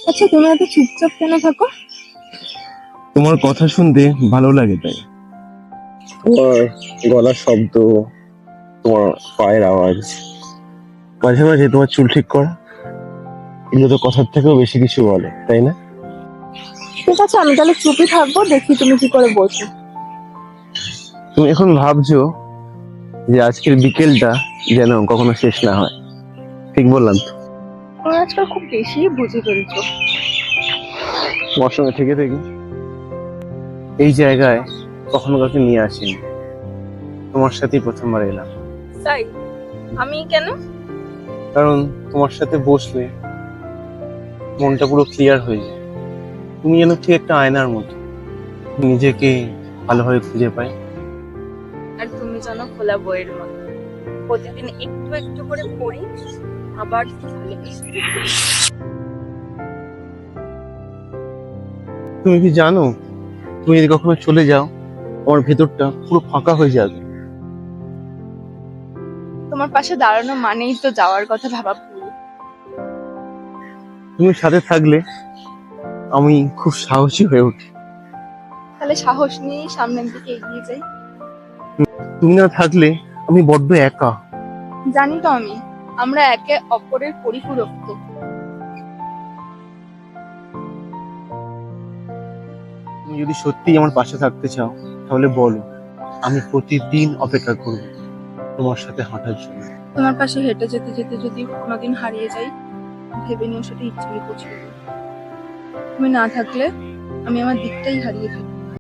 আচ্ছা, তুমি এত চুপচাপ কেন থাকো? তোমার কথা শুনতে ভালো লাগে তাই। তোমার গলার শব্দ, তোমার পায়ের আওয়াজ, মাঝে মাঝে তোমার চুল ঠিক করা, এগুলো তো কথার থেকেও বেশি কিছু বলে, তাই না? ঠিক আছে, আমি তাহলে চুপই থাকবো, দেখি তুমি কি করে বোঝো। তুমি এখন ভাবছো যে আজকের বিকেলটা যেন কখনো শেষ না হয়, ঠিক বললাম তো? তুমি আজকাল খুব বেশি বুঝে ফেলছো। তোমার সঙ্গে থেকে থেকে এই জায়গায় কখনো কাউকে নিয়ে আসিনি, তোমার সাথেই প্রথমবার এলাম। তাই? আমি কেন? কারণ তোমার সাথে বসলে মনটা পুরো ক্লিয়ার হয়ে যায়। তুমি যেন ঠিক একটা আয়নার মতো, নিজেকে ভালোভাবে খুঁজে পাই। আর তুমি জানো খোলা বইয়ের মতো, প্রতিদিন একটু একটু করে পড়ি, আবার ভালোবাসি। তুমি কি জানো, তুমি যদি কখনো চলে যাও, আমার ভেতরটা পুরো ফাঁকা হয়ে যাবে। তোমার পাশে দাঁড়ানো মানেই তো যাওয়ার কথা ভাবা ভুল। তুমি সাথে থাকলে আমি খুব সাহসী হয়ে উঠি। তাহলে সাহস নিয়েই সামনের দিকে এগিয়ে যাই। তুমি না থাকলে আমি বড্ড একা। জানি তো আমি, আমরা একে অপরের পরিপূরক তো। তুমি যদি সত্যিই আমার পাশে থাকতে চাও, তাহলে বলো, আমি প্রতিদিন অপেক্ষা করব তোমার সাথে হাঁটার জন্য। তোমার পাশে হেঁটে যেতে যেতে যদি কোনোদিন হারিয়ে যাই, ভেবে নিও সেটা ইচ্ছাকৃত ছিল। তুমি না থাকলে আমি আমার দিকটাই হারিয়ে ফেলি।